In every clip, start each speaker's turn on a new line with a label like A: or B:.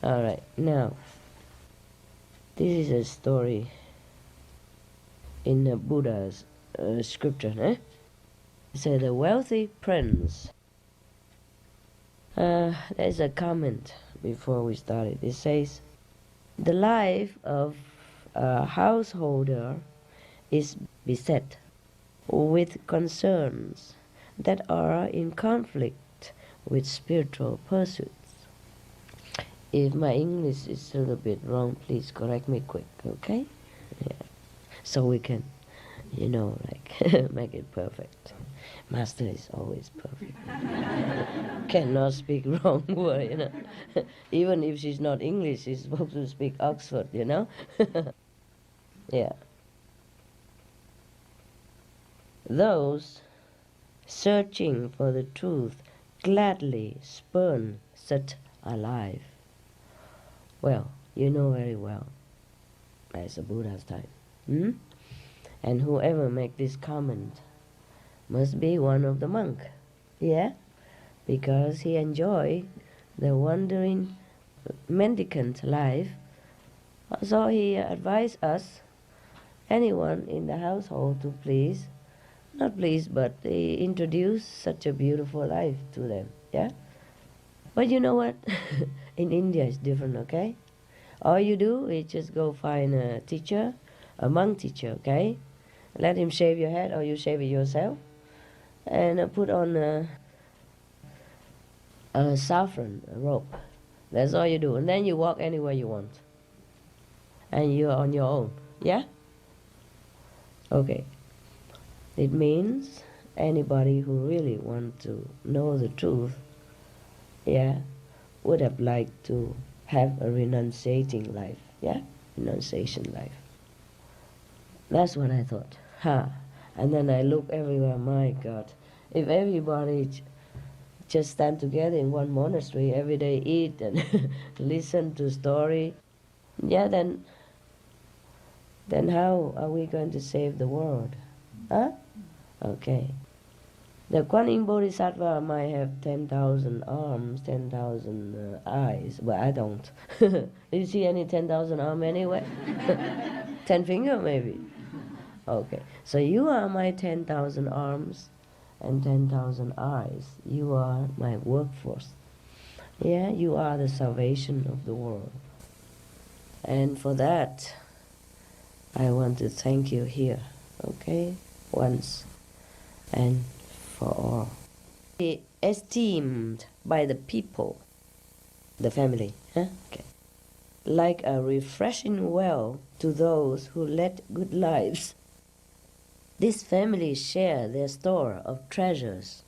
A: Alright, now, this is a story in the Buddha's scripture. It says, the wealthy prince. There's a comment before we started. It says, the life of a householder is beset with concerns that are in conflict with spiritual pursuits. If my English is a little bit wrong, please correct me quick, okay? Yeah. So we can, make it perfect. Master is always perfect. Cannot speak wrong word, Even if she's not English, she's supposed to speak Oxford, Yeah. Those searching for the truth gladly spurn such a life. Well, you know very well, as a Buddha's time. And whoever make this comment must be one of the monk, yeah? Because he enjoy the wandering mendicant life. So he advised us, anyone in the household, to please, not please, but he introduced such a beautiful life to them, yeah? But you know what? In India it's different, okay? All you do is just go find a teacher, a monk teacher, okay? Let him shave your head, or you shave it yourself, and put on a saffron, a robe. That's all you do. And then you walk anywhere you want. And you're on your own, yeah? Okay. It means anybody who really wants to know the truth, yeah, would have liked to have a renunciating life, yeah? Renunciation life. That's what I thought. And then I look everywhere, my God. If everybody just stand together in one monastery, every day eat and listen to story, yeah, then how are we going to save the world? Okay. The Kuan Yin Bodhisattva might have 10,000 arms, 10,000 eyes, but I don't. Do you see any 10,000 arms anywhere? 10 fingers maybe. Okay. So you are my 10,000 arms and 10,000 eyes. You are my workforce. Yeah, you are the salvation of the world. And for that, I want to thank you here, okay? Once and for all. Be esteemed by the people, the family, okay. Like a refreshing well to those who led good lives. This family share their store of treasures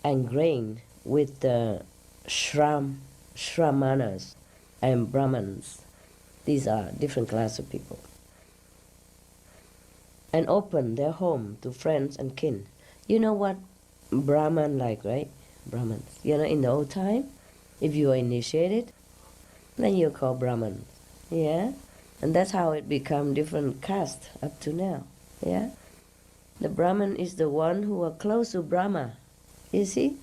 A: and grain with the Shramanas and Brahmans. These are different class of people. And open their home to friends and kin. You know what Brahman like, right? Brahmans. In the old time, if you are initiated, then you're called Brahman. Yeah? And that's how it become different caste up to now. Yeah? The Brahman is the one who are close to Brahma. You see?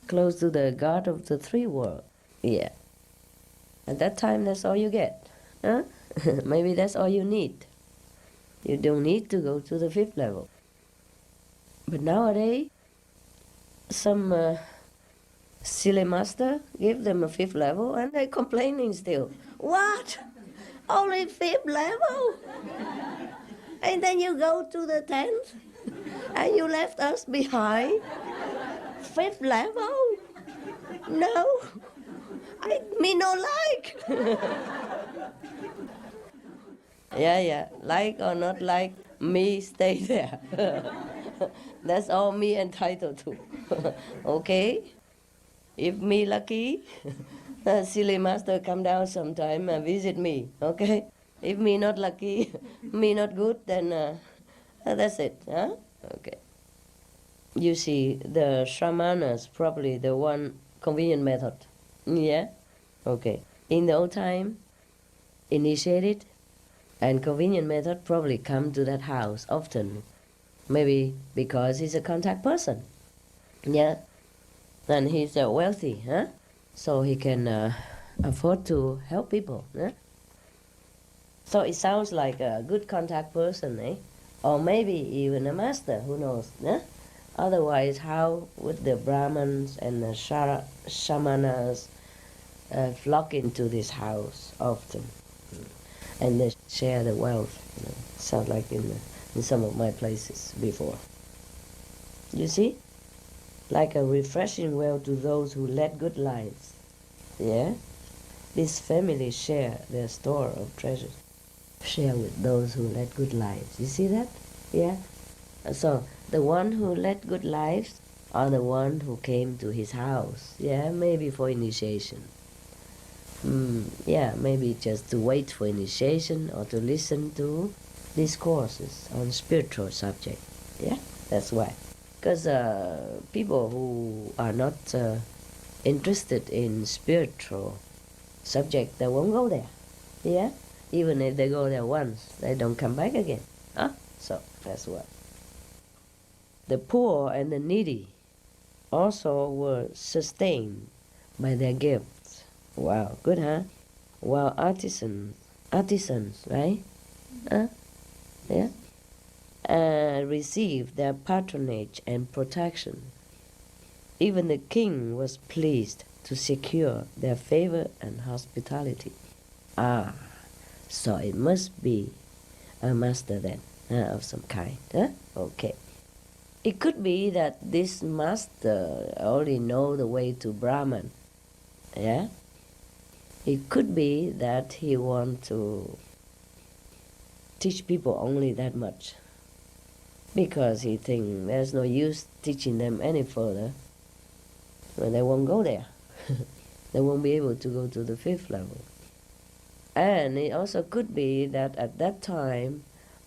A: Close to the God of the three worlds. Yeah. At that time, that's all you get. Maybe that's all you need. You don't need to go to the fifth level. But nowadays, some silly master give them a fifth level and they're complaining still. What? Only fifth level? And then you go to the 10th and you left us behind? Fifth level? No, me no like. Yeah, like or not like, me stay there. That's all me entitled to. Okay? If me lucky, silly master come down sometime and visit me, okay? If me not lucky, me not good, then that's it, huh? Okay. You see, the Shramanas, probably the one convenient method, yeah? Okay. In the old time, initiated and convenient method probably come to that house often. Maybe because he's a contact person, yeah? And he's wealthy, huh? So he can afford to help people. So it sounds like a good contact person, eh? Or maybe even a master, who knows? Otherwise, how would the Brahmins and the Shamanas flock into this house often? And they share the wealth. Sound like in some of my places before. You see? Like a refreshing well to those who led good lives. Yeah? These families share their store of treasures. Share with those who led good lives. You see that? Yeah? So, the one who led good lives are the one who came to his house. Yeah? Maybe for initiation. Yeah, maybe just to wait for initiation or to listen to discourses on spiritual subject. Yeah? That's why. Because people who are not interested in spiritual subject, they won't go there. Yeah? Even if they go there once, they don't come back again. So, that's why. The poor and the needy also were sustained by their gifts. Wow, good, huh? While artisans, right? Yeah? Received their patronage and protection. Even the king was pleased to secure their favor and hospitality. So it must be a master then, of some kind. Okay. It could be that this master only know the way to Brahman. Yeah? It could be that he want to teach people only that much, because he think there's no use teaching them any further. Well, they won't go there. They won't be able to go to the 5th level. And it also could be that at that time,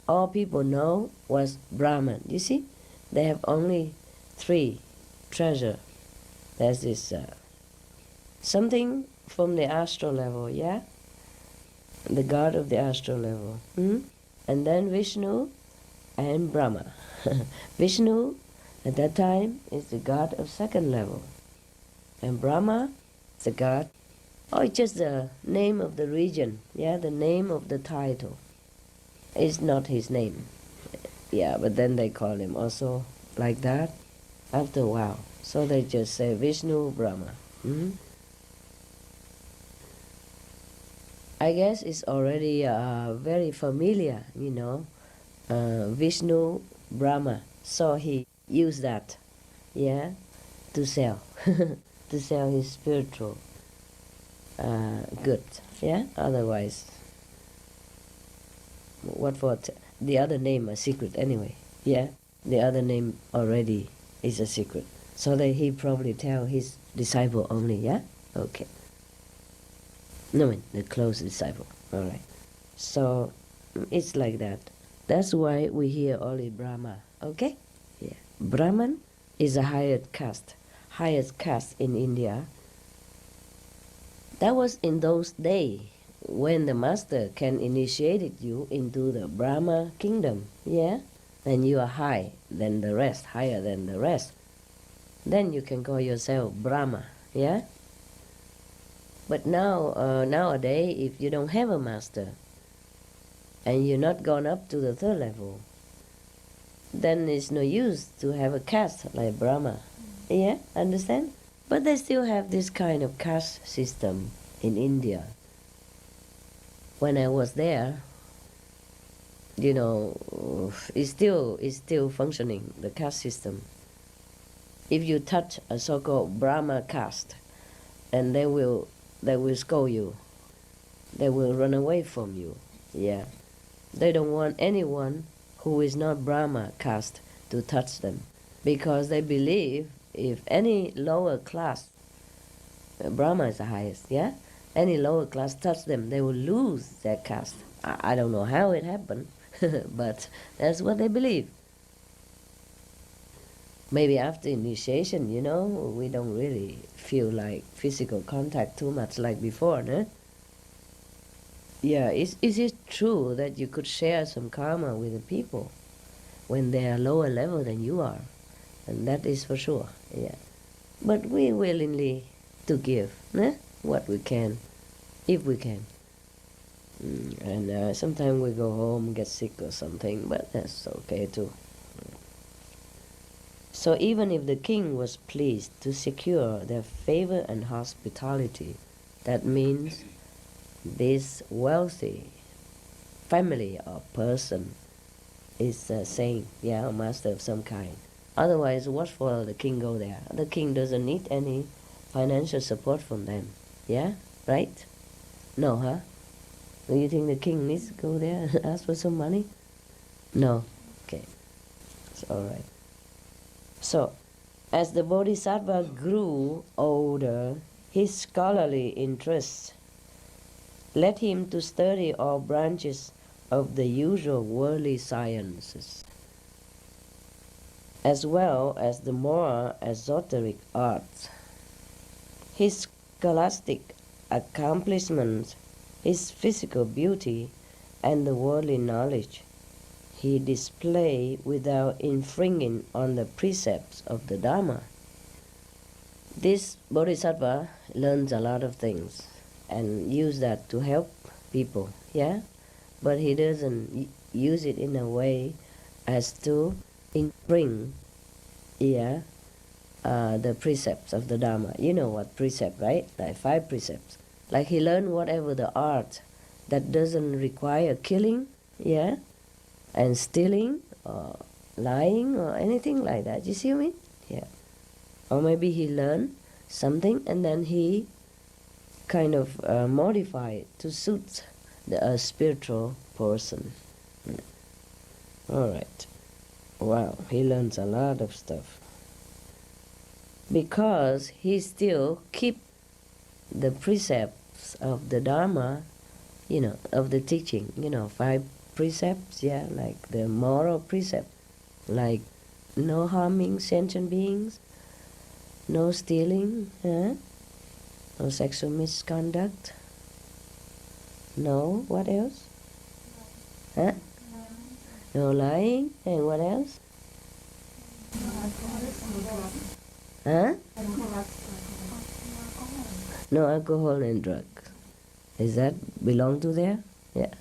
A: all people know was Brahman. You see, they have only 3 treasure. There's this something from the astral level, yeah? The god of the astral level. And then Vishnu and Brahma. Vishnu, at that time, is the god of 2nd level. And Brahma, the god, it's just the name of the region, yeah, the name of the title. It's not his name. Yeah, but then they call him also like that after a while. So they just say Vishnu, Brahma. I guess it's already very familiar, Vishnu, Brahma. So he used that, yeah, to sell, to sell his spiritual goods, yeah. Otherwise, what for? The other name a secret anyway, yeah. The other name already is a secret. So that he probably tell his disciple only, yeah. Okay. No, the close disciple. All right. So it's like that. That's why we hear only Brahma. Okay? Yeah. Brahman is a highest caste in India. That was in those days when the master can initiate you into the Brahma kingdom. Yeah? Then you are higher than the rest. Then you can call yourself Brahma. Yeah? But now, nowadays, if you don't have a master and you're not gone up to the 3rd level, then it's no use to have a caste like Brahma. Yeah, understand? But they still have this kind of caste system in India. When I was there, it's still functioning, the caste system. If you touch a so-called Brahma caste, and they will scold you. They will run away from you. Yeah. They don't want anyone who is not Brahma caste to touch them, because they believe if any lower class, Brahma is the highest, yeah? Any lower class touch them, they will lose their caste. I don't know how it happened, but that's what they believe. Maybe after initiation, we don't really feel like physical contact too much like before, no? Yeah, is it true that you could share some karma with the people when they are lower level than you are? And that is for sure, yeah. But we willingly to give what we can if we can. And sometimes we go home, get sick or something, but that's okay too. So even if the king was pleased to secure their favor and hospitality, that means this wealthy family or person is a saint, yeah, a master of some kind. Otherwise, what for the king go there? The king doesn't need any financial support from them, yeah, right? No, huh? Do you think the king needs to go there and ask for some money? No, okay, it's all right. So, as the Bodhisattva grew older, his scholarly interests led him to study all branches of the usual worldly sciences, as well as the more esoteric arts. His scholastic accomplishments, his physical beauty, and the worldly knowledge he displayed without infringing on the precepts of the Dharma. This Bodhisattva learns a lot of things and use that to help people, yeah? But he doesn't use it in a way as to infringe, yeah, the precepts of the Dharma. You know what precept, right? Like 5 precepts. Like he learned whatever the art that doesn't require killing, yeah, and stealing or lying or anything like that. You see what I mean? Yeah. Or maybe he learned something and then he kind of modify it to suit the spiritual person. All right. Wow, he learns a lot of stuff. Because he still keep the precepts of the Dharma, you know, of the teaching, you know, 5 precepts, yeah, like the moral precept, like no harming sentient beings, no stealing, no sexual misconduct, no, what else? Huh? No lying, and what else? Huh? No alcohol and drugs. Is that belong to there? Yeah.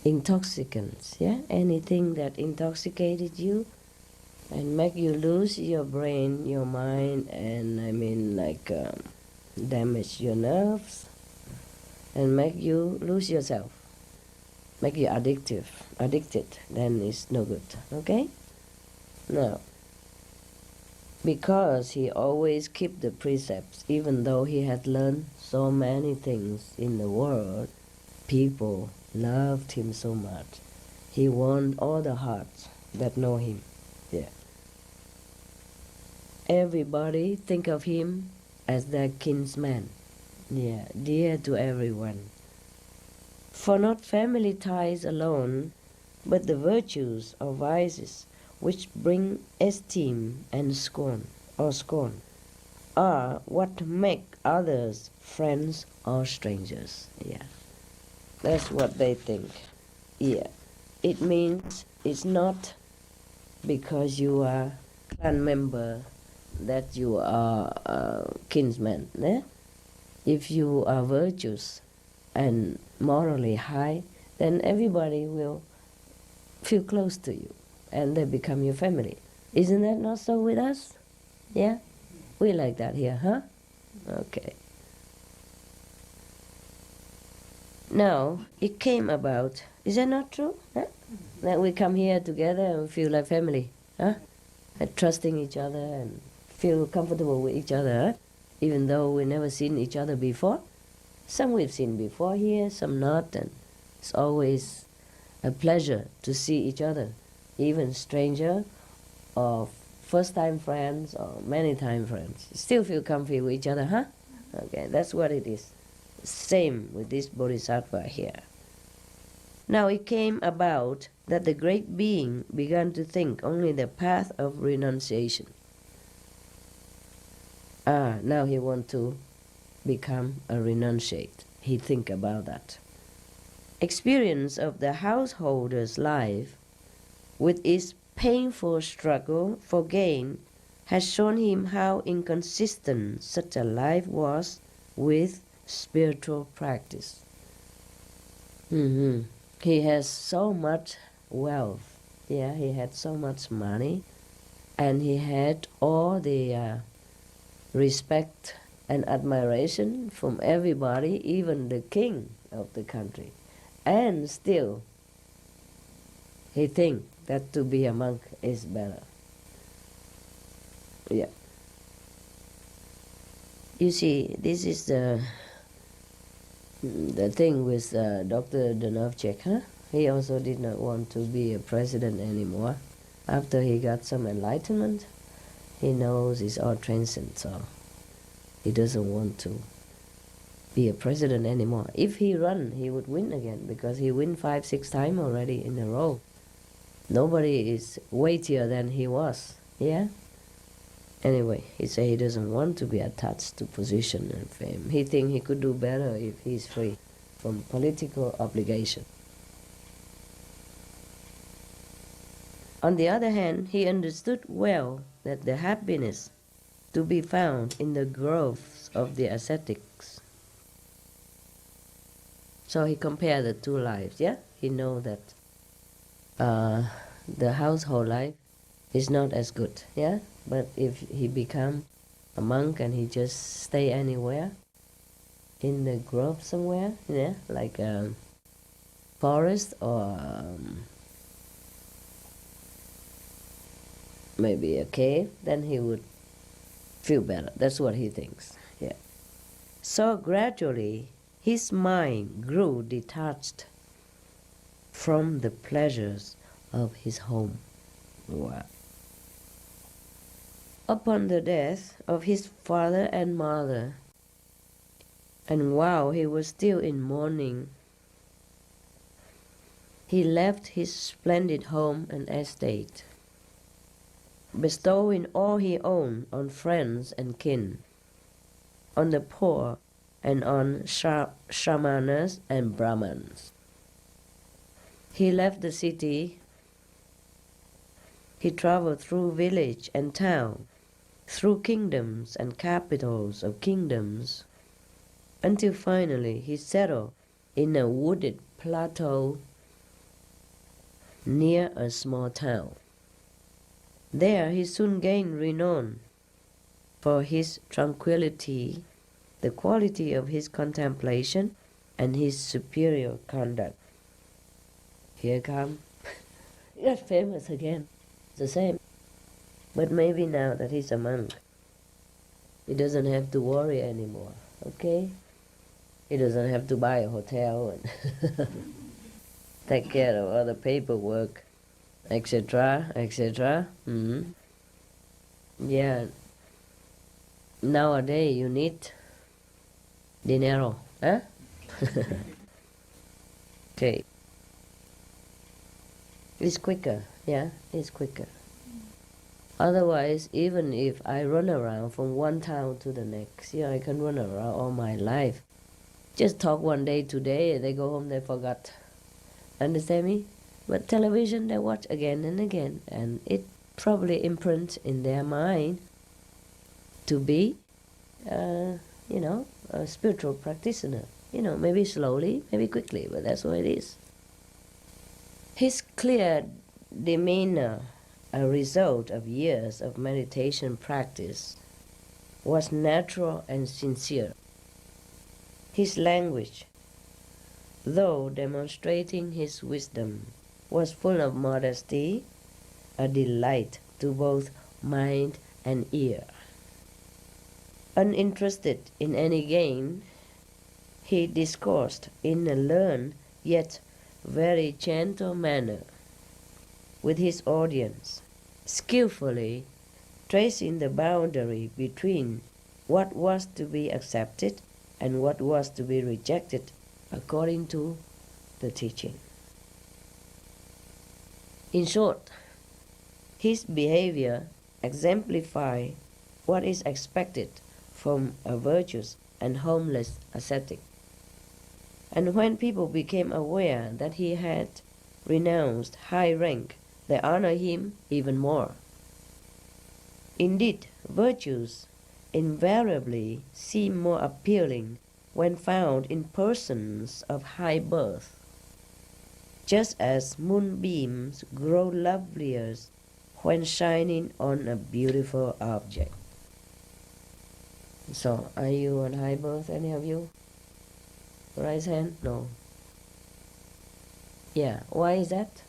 A: Intoxicants, yeah? Anything that intoxicated you and make you lose your brain, your mind, and I mean like damage your nerves and make you lose yourself, make you addicted, then it's no good, okay? Now, because he always kept the precepts, even though he had learned so many things in the world, people loved him so much. He won all the hearts that know him. Yeah. Everybody think of him as their kinsman. Yeah, dear to everyone. For not family ties alone, but the virtues or vices which bring esteem and scorn, are what make others friends or strangers. Yeah. That's what they think. Yeah. It means it's not because you are clan member that you are a kinsman. Eh? If you are virtuous and morally high, then everybody will feel close to you and they become your family. Isn't that not so with us? Yeah? We like that here, huh? Okay. Now, it came about, is that not true? Huh? That we come here together and feel like family, huh? And trusting each other and feel comfortable with each other, huh? Even though we never seen each other before. Some we've seen before here, some not, and it's always a pleasure to see each other, even stranger or first-time friends or many-time friends. Still feel comfy with each other, huh? Okay, that's what it is. Same with this Bodhisattva here. Now it came about that the great being began to think only the path of renunciation. Now he wants to become a renunciate. He think about that. Experience of the householder's life with its painful struggle for gain has shown him how inconsistent such a life was with spiritual practice. He has so much wealth. Yeah, he had so much money, and he had all the respect and admiration from everybody, even the king of the country. And still, he thinks that to be a monk is better. Yeah. You see, this is the thing with Dr. NHዔC, huh? He also did not want to be a president anymore. After he got some enlightenment, he knows it's all transcend, so he doesn't want to be a president anymore. If he run, he would win again, because he win 5-6 times already in a row. Nobody is weightier than he was, yeah? Anyway, he said he doesn't want to be attached to position and fame. He thinks he could do better if he's free from political obligation. On the other hand, he understood well that the happiness to be found in the growth of the ascetics. So he compared the two lives, yeah? He knows that the household life is not as good, yeah? But if he become a monk and he just stay anywhere, in the grove somewhere, yeah? Like a forest or maybe a cave, then he would feel better. That's what he thinks, yeah. So gradually, his mind grew detached from the pleasures of his home. Wow. Upon the death of his father and mother, and while he was still in mourning, he left his splendid home and estate, bestowing all he owned on friends and kin, on the poor, and on shamanas and brahmans. He left the city. He traveled through village and town, through kingdoms and capitals of kingdoms, until finally he settled in a wooded plateau near a small town. There he soon gained renown for his tranquility, the quality of his contemplation, and his superior conduct. Here come, he got famous again. The same. But maybe now that he's a monk, he doesn't have to worry anymore, okay? He doesn't have to buy a hotel and take care of all the paperwork, etc., etc. Yeah. Nowadays you need dinero, huh? Okay. It's quicker, yeah, it's quicker. Otherwise, even if I run around from one town to the next, yeah, I can run around all my life. Just talk one day today, and they go home, they forgot. Understand me? But television, they watch again and again, and it probably imprints in their mind to be, a spiritual practitioner. Maybe slowly, maybe quickly, but that's what it is. His clear demeanor, a result of years of meditation practice, was natural and sincere. His language, though demonstrating his wisdom, was full of modesty, a delight to both mind and ear. Uninterested in any gain, he discoursed in a learned yet very gentle manner with his audience, skillfully tracing the boundary between what was to be accepted and what was to be rejected according to the teaching. In short, his behavior exemplified what is expected from a virtuous and homeless ascetic. And when people became aware that he had renounced high rank, they honored him even more. Indeed, virtues invariably seem more appealing when found in persons of high birth, just as moonbeams grow lovelier when shining on a beautiful object. So, are you on high birth, any of you? Raise hand? No. Yeah, why is that?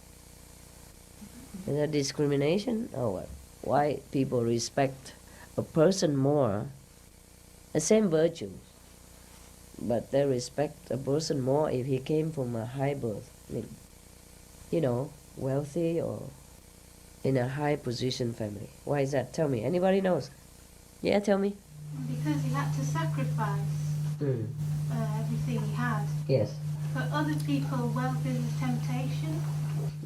A: Is that discrimination or what? Why people respect a person more? The same virtue, but they respect a person more if he came from a high birth. I mean, you know, wealthy or in a high position family. Why is that? Tell me. Anybody knows? Yeah, tell me.
B: Because he had to sacrifice everything he had.
A: Yes.
B: For other people, wealth is a temptation.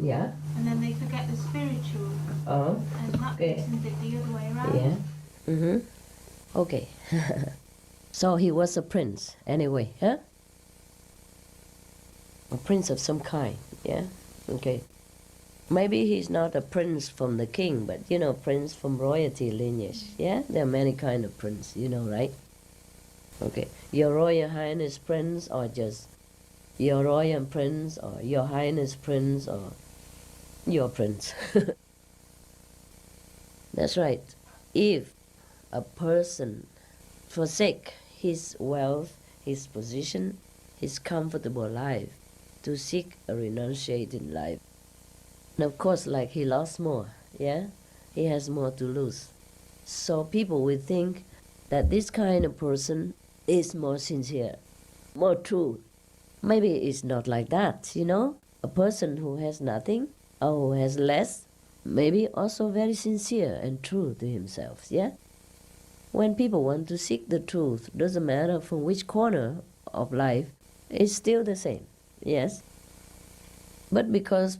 A: Yeah.
B: And then they forget the spiritual.
A: Oh.
B: And that
A: Okay.
B: isn't it the other way around?
A: Yeah. Mm-hmm. Okay. So he was a prince anyway, huh? A prince of some kind, yeah? Okay. Maybe he's not a prince from the king, but you know, prince from royalty lineage, yeah? There are many kind of prince, you know, right? Okay. Your Royal Highness Prince, or just your Royal Prince, or your Highness Prince, or your Prince. That's right. If a person forsake his wealth, his position, his comfortable life, to seek a renunciating life, and of course, like he lost more, yeah? He has more to lose. So people will think that this kind of person is more sincere, more true. Maybe it's not like that, you know? A person who has nothing, or who has less, maybe also very sincere and true to himself, yeah? When people want to seek the truth, doesn't matter from which corner of life, it's still the same, yes? But because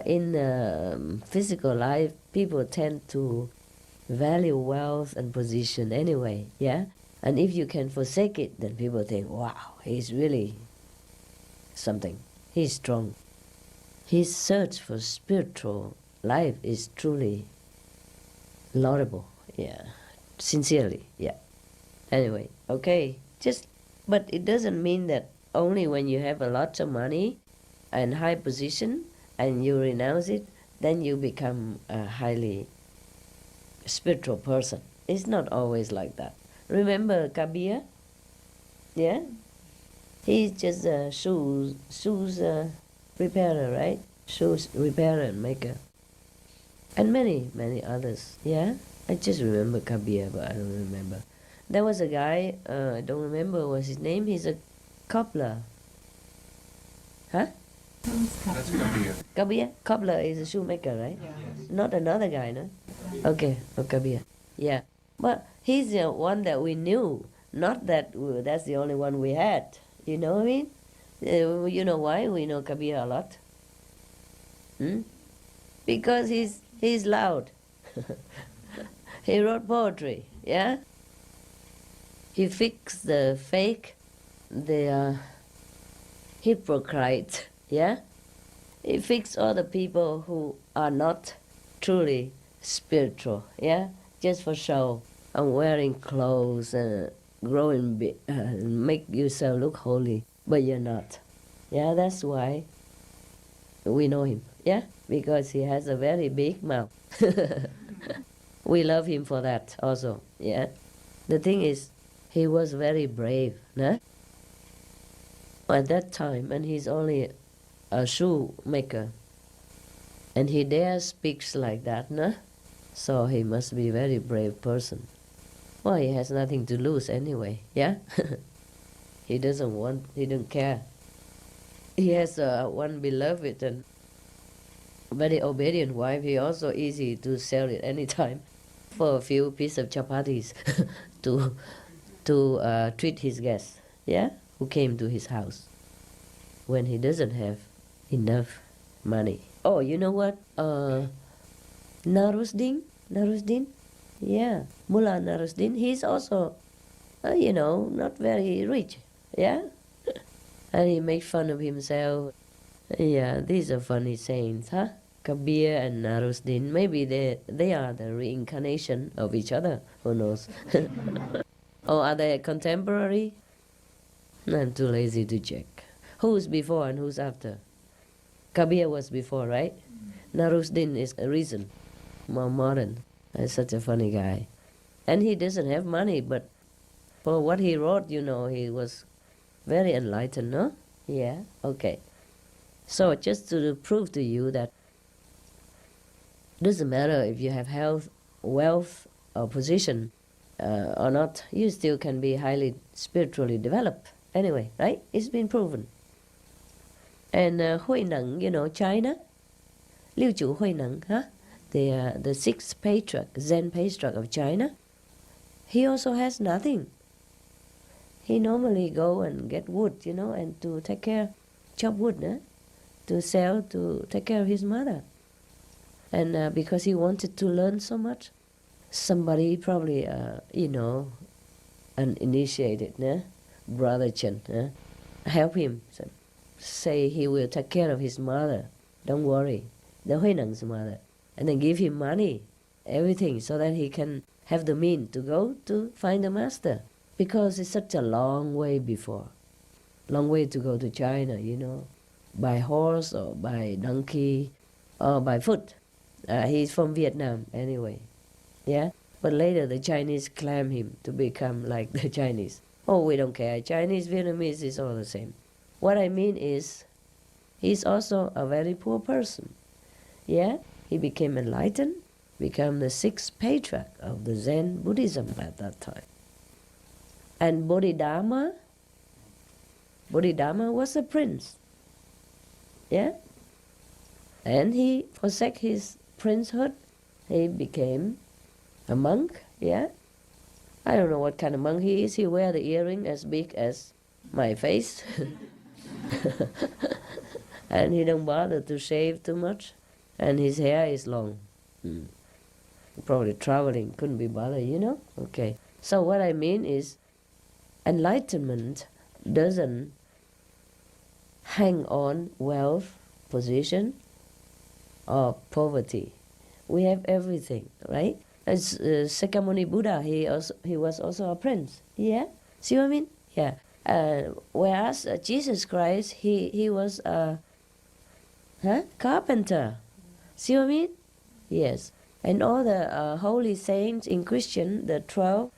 A: in physical life, people tend to value wealth and position anyway, yeah? And if you can forsake it, then people think, wow, he's really something. He's strong. His search for spiritual life is truly laudable, yeah. Sincerely, yeah. Anyway, okay. But it doesn't mean that only when you have a lot of money and high position and you renounce it, then you become a highly spiritual person. It's not always like that. Remember Kabir? Yeah? He's just a shoes repairer, right? Shoes repairer and maker. And many, many others, yeah? I just remember Kabir, but I don't remember. There was a guy, I don't remember what's his name, he's a cobbler. Huh?
C: That's Kabir.
A: Kabir? Cobbler is a shoemaker, right?
B: Yeah.
A: Not another guy, no? Okay, Kabir. Yeah. But he's the one that we knew, not that that's the only one we had. You know what I mean? You know why we know Kabir a lot? Because he's loud. He wrote poetry, yeah? He fixed the fake, the hypocrite, yeah? He fixed all the people who are not truly spiritual, yeah? Just for show, and wearing clothes, growing big, make yourself look holy, but you're not. Yeah, that's why we know him, yeah? Because he has a very big mouth. We love him for that also, yeah? The thing is, he was very brave, nah? At that time, and he's only a shoemaker, and he dares speaks like that, nah? So he must be a very brave person. Well, he has nothing to lose anyway, yeah? He don't care. He has one beloved and very obedient wife. He also easy to sell it anytime for a few pieces of chapatis to treat his guests, yeah, who came to his house when he doesn't have enough money. Oh, you know what? Narusdin, yeah, Mullah Narusdin. He's also, not very rich, yeah, and he makes fun of himself. Yeah, these are funny sayings, huh? Kabir and Narusdin, maybe they are the reincarnation of each other, who knows? Or are they contemporary? I'm too lazy to check. Who's before and who's after? Kabir was before, right? Naruddin is a recent, more modern. He's such a funny guy. And he doesn't have money, but for what he wrote, you know, he was very enlightened, no? Yeah, okay. So just to prove to you that doesn't matter if you have health, wealth, or position or not, you still can be highly spiritually developed. Anyway, right? It's been proven. And NHዔC, you know, China, Liu Chủ NHዔC, huh? The sixth patriarch, Zen patriarch of China, he also has nothing. He normally go and get wood, you know, and to take care, chop wood, to sell, to take care of his mother. And because he wanted to learn so much, somebody probably, you know, an initiated, Brother Chen, help him. So, say he will take care of his mother. Don't worry, the NHዔC's mother. And then give him money, everything, so that he can have the means to go to find the master. Because it's such a long way before. Long way to go to China, you know, by horse or by donkey or by foot. He's from Vietnam anyway, yeah? But later the Chinese claim him to become like the Chinese. Oh, we don't care. Chinese, Vietnamese is all the same. What I mean is, he's also a very poor person. Yeah? He became enlightened, became the sixth patriarch of the Zen Buddhism at that time. And Bodhidharma was a prince. Yeah? And he forsake his princehood. He became a monk, yeah? I don't know what kind of monk he is. He wear the earring as big as my face. And he don't bother to shave too much. And his hair is long. Probably traveling, couldn't be bothered, you know? Okay. So what I mean is, enlightenment doesn't hang on wealth, position, or poverty. We have everything, right? As Sakyamuni Buddha, he was also a prince. Yeah? See what I mean? Yeah. Whereas Jesus Christ, he was a carpenter. See what I mean? Yes. And all the holy saints in Christian, the 12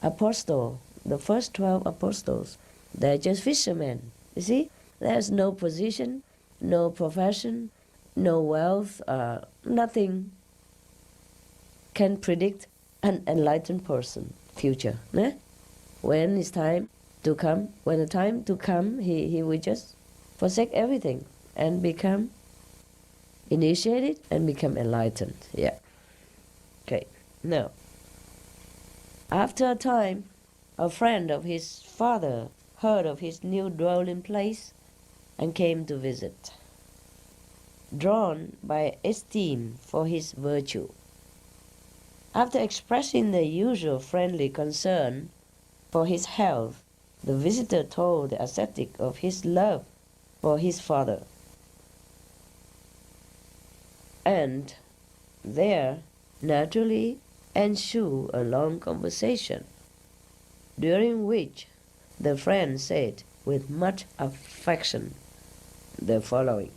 A: apostles, the first 12 apostles, they're just fishermen. You see? There's no position, no profession, no wealth, nothing can predict an enlightened person future. When it's time to come, when the time to come, he will just forsake everything and become initiated and become enlightened. Yeah. Okay. Now, after a time, a friend of his father heard of his new dwelling place and came to visit, drawn by esteem for his virtue. After expressing the usual friendly concern for his health, the visitor told the ascetic of his love for his father. And there naturally ensued a long conversation, during which the friend said with much affection the following: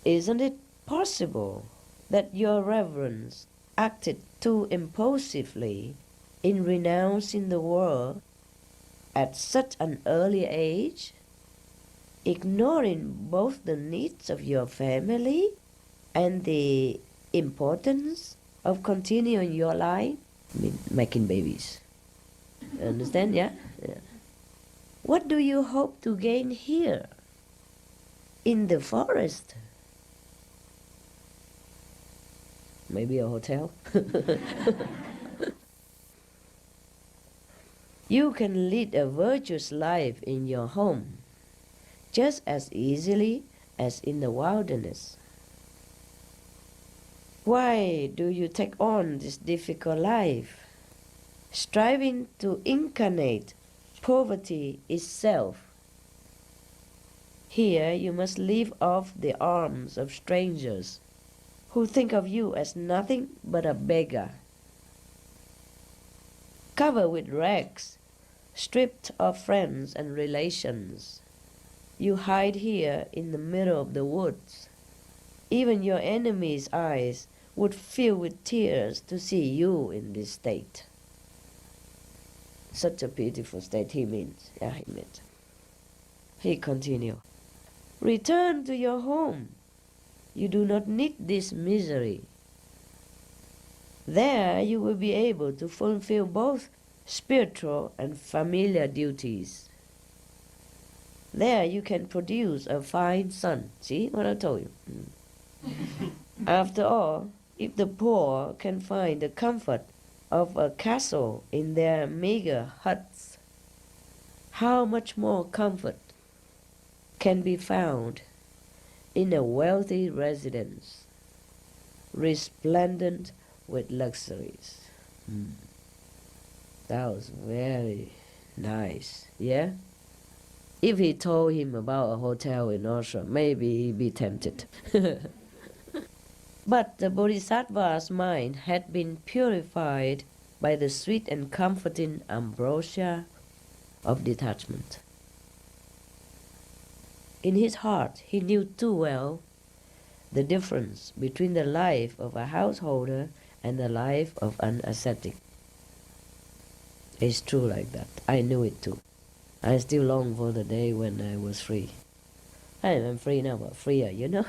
A: "Isn't it possible that your reverence acted too impulsively in renouncing the world at such an early age, ignoring both the needs of your family and the importance of continuing your life?" I mean, making babies. Understand, yeah? Yeah. "What do you hope to gain here, in the forest?" Maybe a hotel. "You can lead a virtuous life in your home, just as easily as in the wilderness. Why do you take on this difficult life, striving to incarnate poverty itself? Here you must leave off the arms of strangers who think of you as nothing but a beggar, covered with rags, stripped of friends and relations. You hide here in the middle of the woods. Even your enemy's eyes would fill with tears to see you in this state. Such a beautiful state, he means. Yeah, he meant. He continued, return to your home. You do not need this misery. There you will be able to fulfill both spiritual and familiar duties. There you can produce a fine son. See what I told you? After all, if the poor can find the comfort of a castle in their meager huts, how much more comfort can be found in a wealthy residence, resplendent with luxuries. That was very nice, yeah? If he told him about a hotel in Austria, maybe he'd be tempted. But the Bodhisattva's mind had been purified by the sweet and comforting ambrosia of detachment. In his heart, he knew too well the difference between the life of a householder and the life of an ascetic. It's true like that. I knew it too. I still long for the day when I was free. I'm free now, but freer, you know.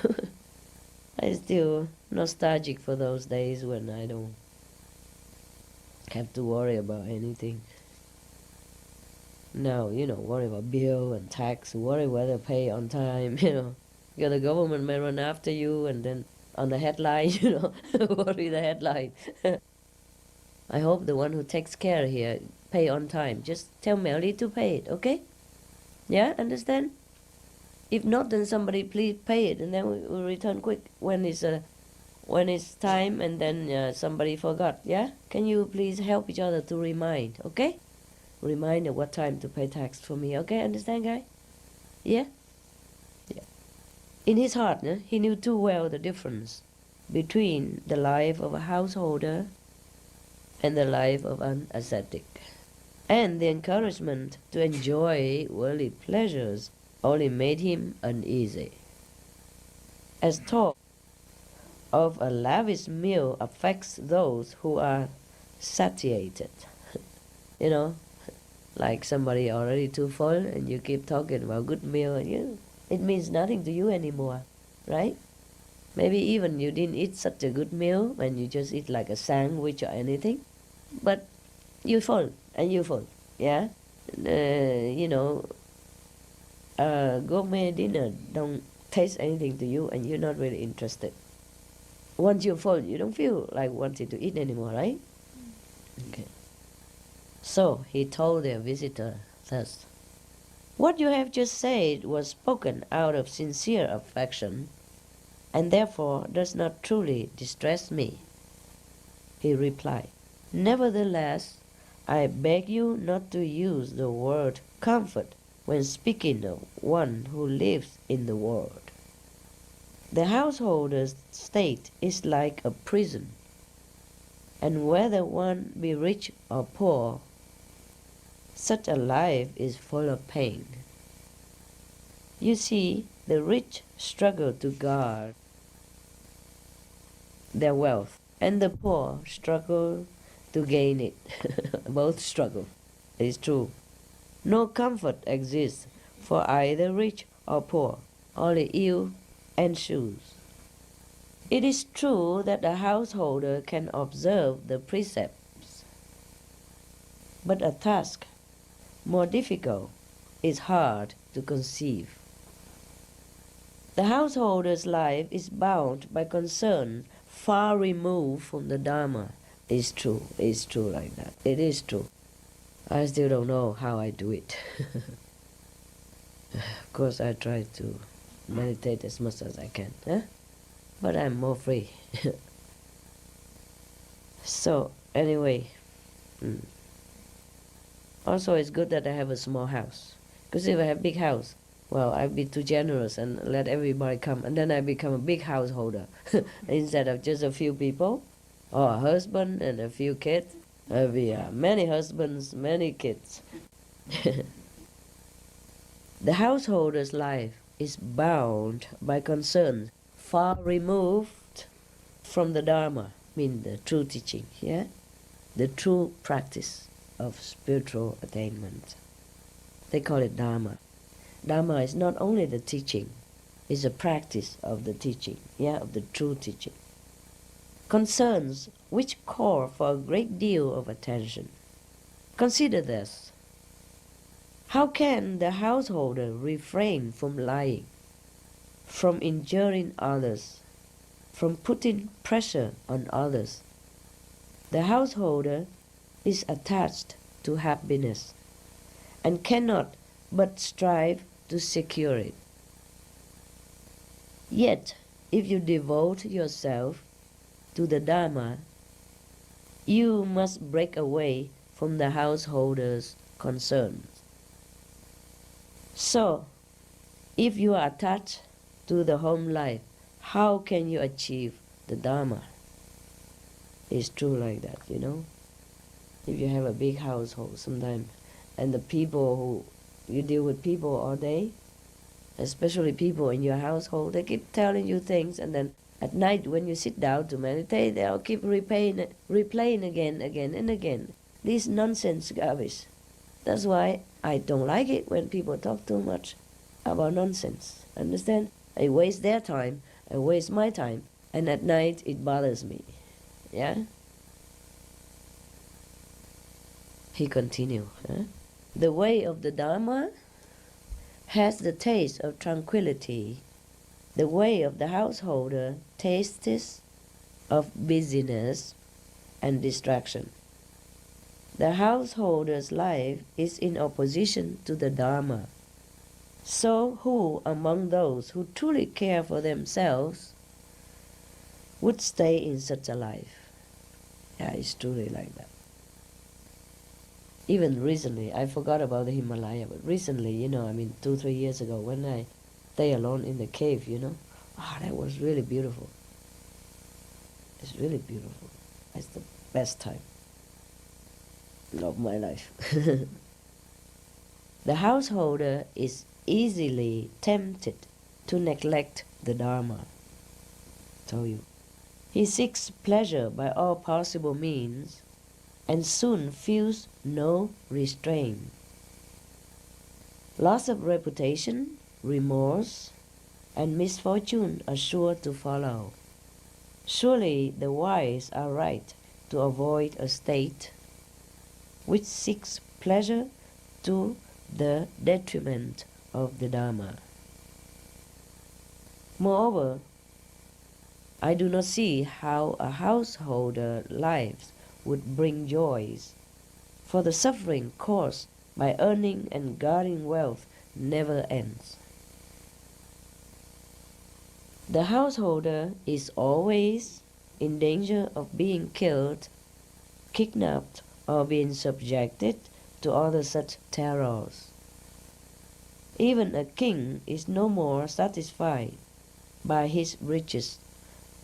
A: I'm still nostalgic for those days when I don't have to worry about anything. Now, you know, worry about bill and tax, worry whether pay on time, you know. Because the government may run after you, and then on the headline, you know, worry the headline. I hope the one who takes care here pay on time. Just tell Melly to pay it, okay? Yeah, understand? If not, then somebody please pay it, and then we'll return quick when it's time, and then somebody forgot, yeah? Can you please help each other to remind, okay? Remind at what time to pay tax for me, okay? Understand, guy? Yeah? Yeah. In his heart, he knew too well the difference between the life of a householder and the life of an ascetic. And the encouragement to enjoy worldly pleasures only made him uneasy. As talk of a lavish meal affects those who are satiated, you know, like somebody already too full and you keep talking about good meal, and it means nothing to you anymore, right? Maybe even you didn't eat such a good meal when you just eat like a sandwich or anything, but you're full and you're full, yeah? Gourmet dinner don't taste anything to you and you're not really interested. Once you're full, you don't feel like wanting to eat anymore, right? Okay. So he told their visitor thus, what you have just said was spoken out of sincere affection, and therefore does not truly distress me. He replied, nevertheless, I beg you not to use the word comfort when speaking of one who lives in the world. The householder's state is like a prison, and whether one be rich or poor, such a life is full of pain. You see, the rich struggle to guard their wealth, and the poor struggle to gain it. Both struggle. It is true. No comfort exists for either rich or poor, only ill ensues. It is true that a householder can observe the precepts, but a task more difficult is hard to conceive. The householder's life is bound by concern far removed from the Dharma. It's true like that. It is true. I still don't know how I do it. Of course, I try to meditate as much as I can, but I'm more free. So, anyway, also it's good that I have a small house. Because if I have a big house, well, I'd be too generous and let everybody come, and then I become a big householder instead of just a few people, or a husband and a few kids. There'll be many husbands, many kids. The householder's life is bound by concerns far removed from the Dharma, mean the true teaching, yeah? The true practice of spiritual attainment. They call it Dharma. Dharma is not only the teaching, it's a practice of the teaching, yeah, of the true teaching. Concerns which call for a great deal of attention. Consider this. How can the householder refrain from lying, from injuring others, from putting pressure on others? The householder is attached to happiness and cannot but strive to secure it. Yet, if you devote yourself to the Dharma, you must break away from the householder's concerns. So, if you are attached to the home life, how can you achieve the Dharma? It's true like that, you know. If you have a big household sometimes, and the people who you deal with people all day, especially people in your household, they keep telling you things, and then at night when you sit down to meditate, they'll keep replaying again and again. This nonsense garbage. That's why I don't like it when people talk too much about nonsense. Understand? I waste their time, I waste my time, and at night it bothers me. Yeah? He continued. The way of the Dharma has the taste of tranquility. The way of the householder tastes of busyness and distraction. The householder's life is in opposition to the Dharma. So who among those who truly care for themselves would stay in such a life? Yeah, it's truly like that. Even recently, I forgot about the Himalaya, but recently, 2-3 years ago, when I stay alone in the cave, that was really beautiful. It's really beautiful. It's the best time of my life. The householder is easily tempted to neglect the Dharma. Tell you. He seeks pleasure by all possible means and soon feels no restraint. Loss of reputation, remorse, and misfortune are sure to follow. Surely the wise are right to avoid a state which seeks pleasure to the detriment of the Dharma. Moreover, I do not see how a householder life would bring joys, for the suffering caused by earning and guarding wealth never ends. The householder is always in danger of being killed, kidnapped, or being subjected to other such terrors. Even a king is no more satisfied by his riches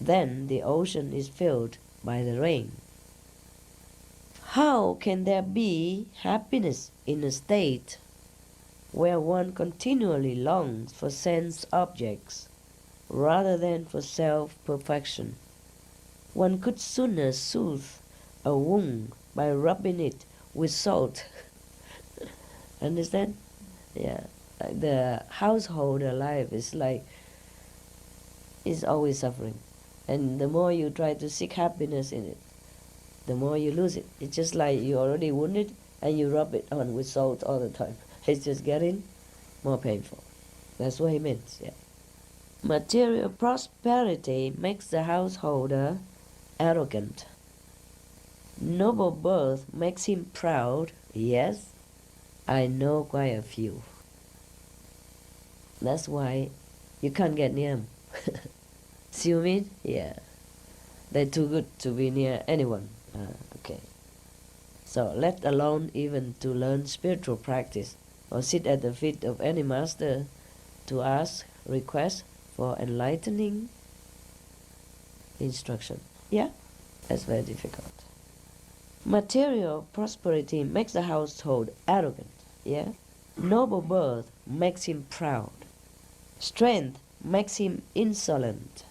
A: than the ocean is filled by the rain. How can there be happiness in a state where one continually longs for sense objects rather than for self-perfection? One could sooner soothe a wound by rubbing it with salt. Understand? Yeah. The householder life is always suffering. And the more you try to seek happiness in it, the more you lose it. It's just like you're already wounded and you rub it on with salt all the time. It's just getting more painful. That's what he means, yeah. Material prosperity makes the householder arrogant. Noble birth makes him proud. Yes, I know quite a few. That's why you can't get near them. See what I mean? Yeah. They're too good to be near anyone. Okay. So let alone even to learn spiritual practice or sit at the feet of any master to ask, request for enlightening instruction. Yeah? That's very difficult. Material prosperity makes the household arrogant. Yeah? Noble birth makes him proud. Strength makes him insolent.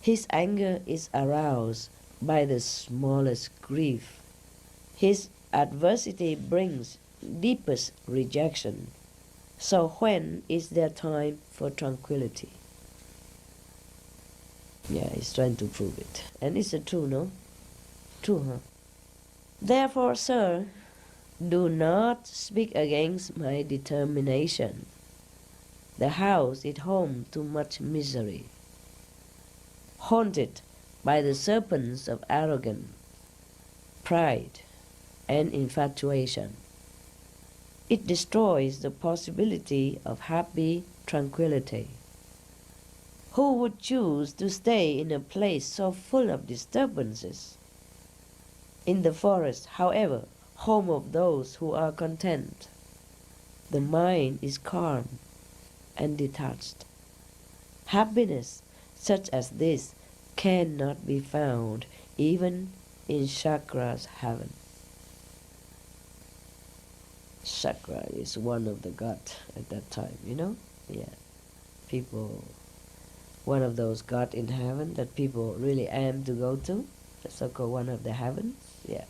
A: His anger is aroused by the smallest grief. His adversity brings deepest rejection. So when is there time for tranquility? Yeah, he's trying to prove it. And it's true, no? True, huh? Therefore, sir, do not speak against my determination. The house is home to much misery, haunted by the serpents of arrogance, pride, and infatuation. It destroys the possibility of happy tranquility. Who would choose to stay in a place so full of disturbances? In the forest, however, home of those who are content, the mind is calm and detached. Happiness such as this cannot be found even in Chakra's heaven. Chakra is one of the gods at that time, you know? Yeah. People, one of those gods in heaven that people really aim to go to, the so-called one of the heavens, yeah.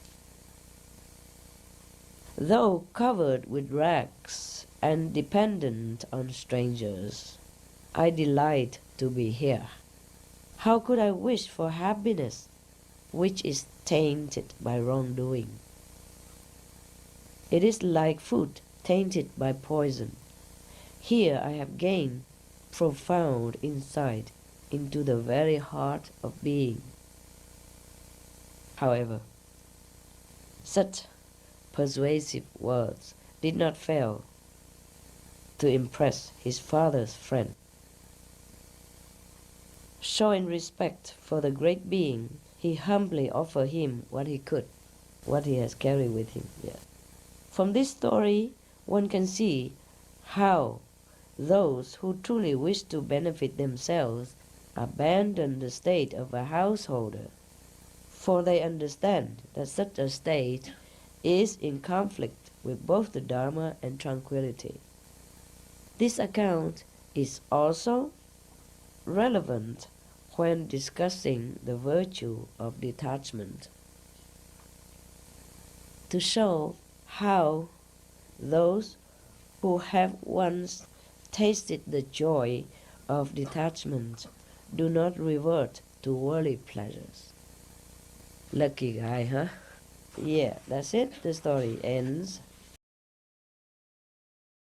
A: Though covered with rags and dependent on strangers, I delight to be here. How could I wish for happiness which is tainted by wrongdoing? It is like food tainted by poison. Here I have gained profound insight into the very heart of being. However, such persuasive words did not fail to impress his father's friend. Showing respect for the great being, he humbly offered him what he could, what he has carried with him. Yeah. From this story, one can see how those who truly wish to benefit themselves abandon the state of a householder, for they understand that such a state is in conflict with both the Dharma and tranquility. This account is also relevant when discussing the virtue of detachment, to show how those who have once tasted the joy of detachment do not revert to worldly pleasures. Lucky guy, huh? Yeah, that's it. The story ends.